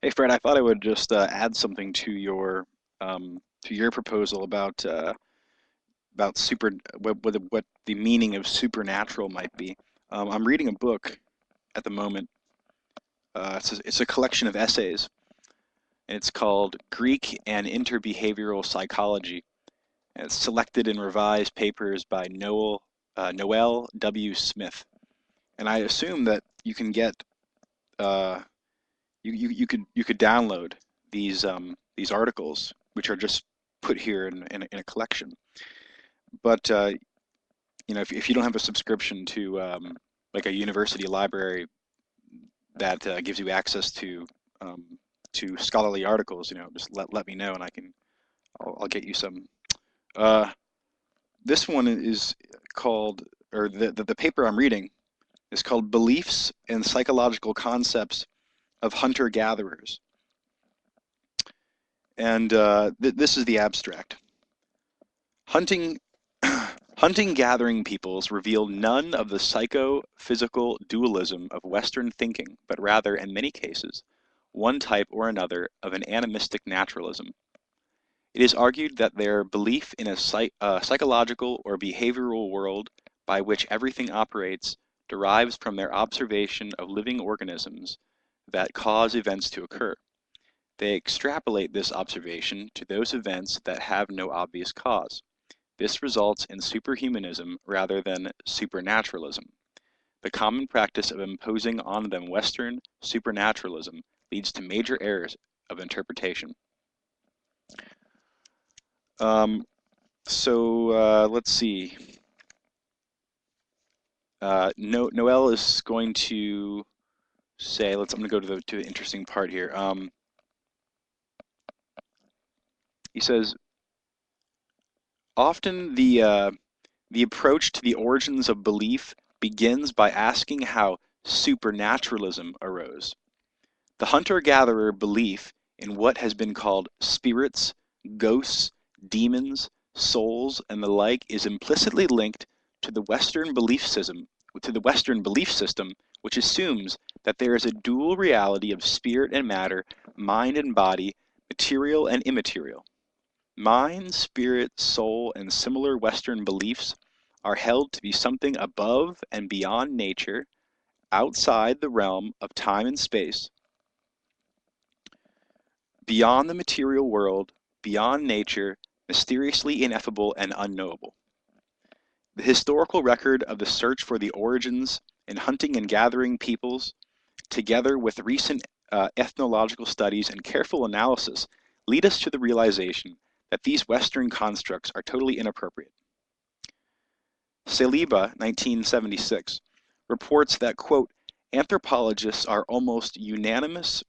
Hey Fred, I thought I would just add something to your proposal about what the meaning of supernatural might be. I'm reading a book at the moment. It's a collection of essays, and it's called Greek and Interbehavioral Psychology. And it's selected and revised papers by Noel W. Smith. And I assume that you can get uh, you could download these articles, which are just put here in a collection. But if you don't have a subscription to like a university library that gives you access to scholarly articles, just let me know and I'll get you some. Uh, this one is called, or the paper I'm reading is called "Beliefs and Psychological Concepts of Hunter-Gatherers," and this is the abstract. Hunting Hunting-gathering peoples reveal none of the psycho-physical dualism of Western thinking, but rather, in many cases, one type or another of an animistic naturalism. It is argued that their belief in a psychological or behavioral world by which everything operates derives from their observation of living organisms that cause events to occur. They extrapolate this observation to those events that have no obvious cause. This results in superhumanism rather than supernaturalism. The common practice of imposing on them Western supernaturalism leads to major errors of interpretation. Let's see. Noel is going to say, I'm going to go to the interesting part here. He says, often the approach to the origins of belief begins by asking how supernaturalism arose. The hunter-gatherer belief in what has been called spirits, ghosts, demons, souls, and the like is implicitly linked to the Western belief system, which assumes that there is a dual reality of spirit and matter, mind and body, material and immaterial. Mind, spirit, soul, and similar Western beliefs are held to be something above and beyond nature, outside the realm of time and space, beyond the material world, beyond nature, mysteriously ineffable and unknowable. The historical record of the search for the origins in hunting and gathering peoples, together with recent ethnological studies and careful analysis, lead us to the realization that these Western constructs are totally inappropriate. Saliba, 1976, reports that, quote, anthropologists are almost unanimous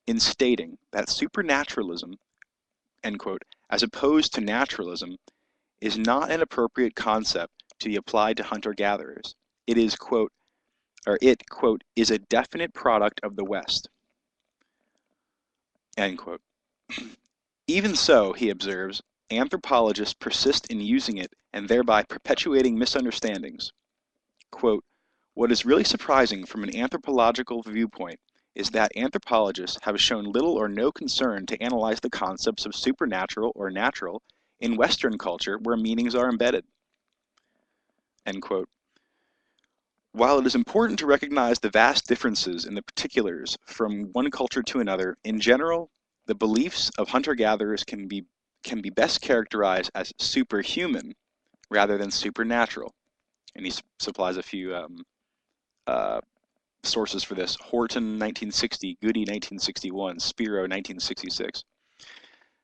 in stating that supernaturalism, end quote, as opposed to naturalism, is not an appropriate concept to be applied to hunter-gatherers. It is, quote, is a definite product of the West, end quote. Even so, he observes, anthropologists persist in using it and thereby perpetuating misunderstandings. Quote, what is really surprising from an anthropological viewpoint is that anthropologists have shown little or no concern to analyze the concepts of supernatural or natural in Western culture where meanings are embedded. End quote. While it is important to recognize the vast differences in the particulars from one culture to another, in general, the beliefs of hunter-gatherers can be best characterized as superhuman rather than supernatural. And he supplies a few sources for this. Horton, 1960, Goody, 1961, Spiro, 1966.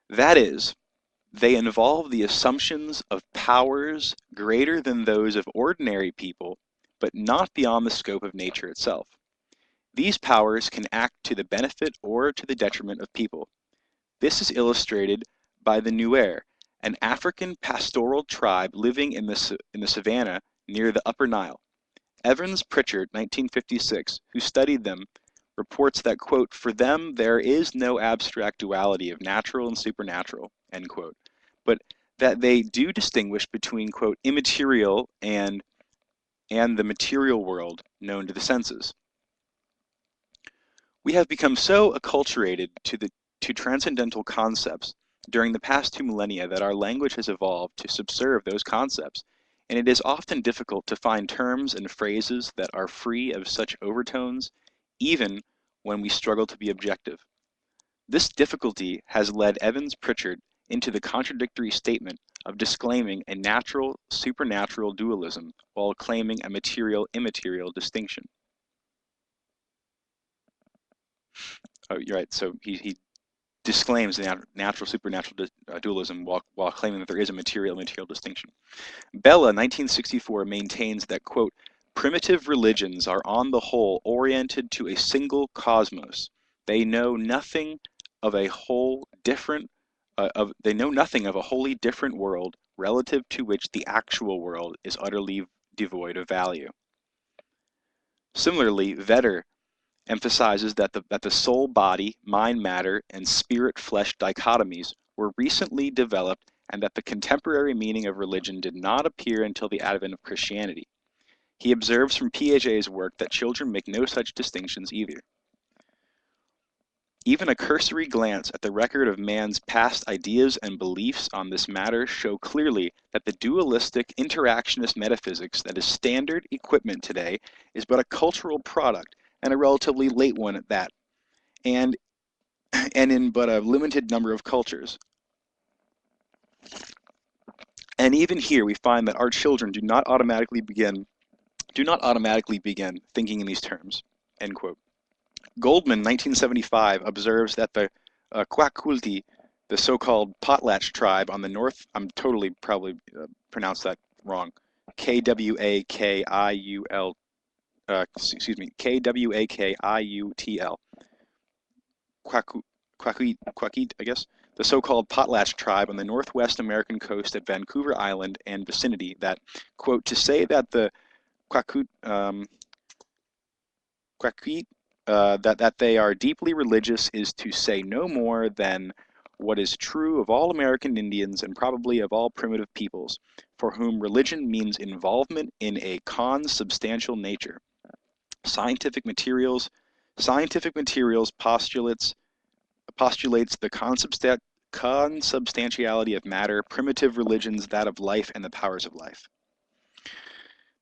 That is, they involve the assumptions of powers greater than those of ordinary people, but not beyond the scope of nature itself. These powers can act to the benefit or to the detriment of people. This is illustrated by the Nuer, an African pastoral tribe living in the savannah near the Upper Nile. Evans Pritchard, 1956, who studied them, reports that, quote, for them there is no abstract duality of natural and supernatural, end quote, but that they do distinguish between, quote, immaterial and the material world known to the senses. We have become so acculturated to transcendental concepts during the past 2 millennia that our language has evolved to subserve those concepts, and it is often difficult to find terms and phrases that are free of such overtones, even when we struggle to be objective. This difficulty has led Evans Pritchard into the contradictory statement of disclaiming a natural supernatural dualism while claiming a material immaterial distinction. Oh, you're right. So he disclaims the natural supernatural dualism while claiming that there is a material immaterial distinction. Bella, 1964, maintains that, quote, primitive religions are on the whole oriented to a single cosmos. They know nothing of a whole different they know nothing of a wholly different world relative to which the actual world is utterly devoid of value. Similarly, Vedder emphasizes that the soul body, mind matter, and spirit flesh dichotomies were recently developed and that the contemporary meaning of religion did not appear until the advent of Christianity. He observes from Piaget's work that children make no such distinctions either. Even a cursory glance at the record of man's past ideas and beliefs on this matter show clearly that the dualistic interactionist metaphysics that is standard equipment today is but a cultural product, and a relatively late one at that, and in but a limited number of cultures. And even here we find that our children do not automatically begin thinking in these terms. End quote. Goldman, 1975, observes that the Kwakulti, the so-called Potlatch tribe on the north, I'm totally probably pronounced that wrong, Kwakiul, Kwakiutl, Kwakiut, I guess, the so-called Potlatch tribe on the northwest American coast at Vancouver Island and vicinity that, quote, to say that the Kwakiut, that they are deeply religious is to say no more than what is true of all American Indians and probably of all primitive peoples, for whom religion means involvement in a consubstantial nature. Scientific materials postulates the consubstantiality of matter, primitive religions that of life and the powers of life.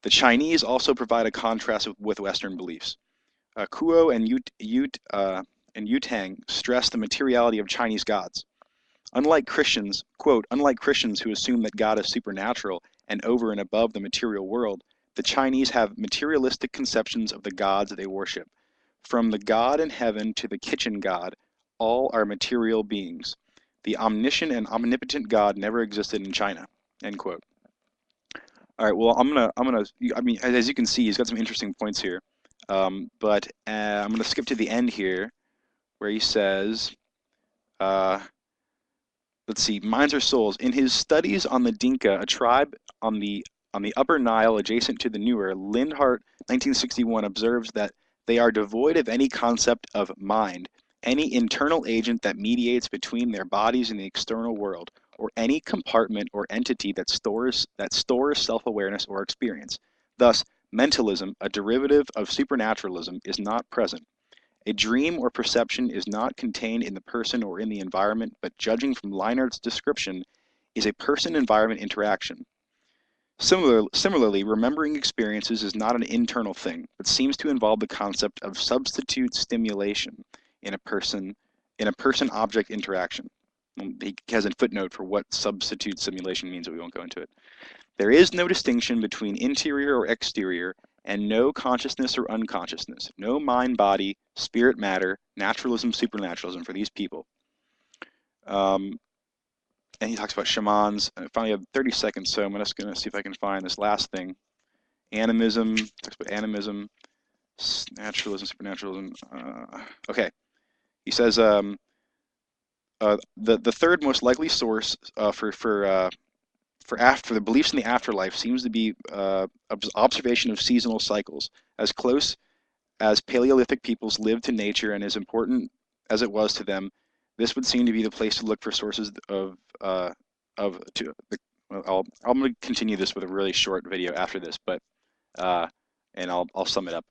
The Chinese also provide a contrast with Western beliefs. Kuo and Yutang stress the materiality of Chinese gods. Unlike Christians, quote, unlike Christians who assume that God is supernatural and over and above the material world, the Chinese have materialistic conceptions of the gods they worship. From the God in heaven to the kitchen god, all are material beings. The omniscient and omnipotent God never existed in China. End quote. All right. Well, I mean, as you can see, he's got some interesting points here. But I'm going to skip to the end here, where he says, let's see, minds or souls. In his studies on the Dinka, a tribe on the Upper Nile adjacent to the Nuer, Lindhart, 1961, observes that they are devoid of any concept of mind, any internal agent that mediates between their bodies and the external world, or any compartment or entity that stores self-awareness or experience. Thus, mentalism, a derivative of supernaturalism, is not present. A dream or perception is not contained in the person or in the environment, but judging from Leinart's description, is a person-environment interaction. Similarly, remembering experiences is not an internal thing, but seems to involve the concept of substitute stimulation in a person-object interaction. He has a footnote for what substitute simulation means, but we won't go into it. There is no distinction between interior or exterior, and no consciousness or unconsciousness, no mind, body, spirit, matter, naturalism, supernaturalism for these people. And he talks about shamans. I finally have 30 seconds, so I'm just going to see if I can find this last thing. Animism, talks about animism, naturalism, supernaturalism. Okay, he says the third most likely source for the beliefs in the afterlife seems to be observation of seasonal cycles. As close as Paleolithic peoples lived to nature and as important as it was to them, this would seem to be the place to look for sources I'm going to continue this with a really short video after this, but and I'll sum it up.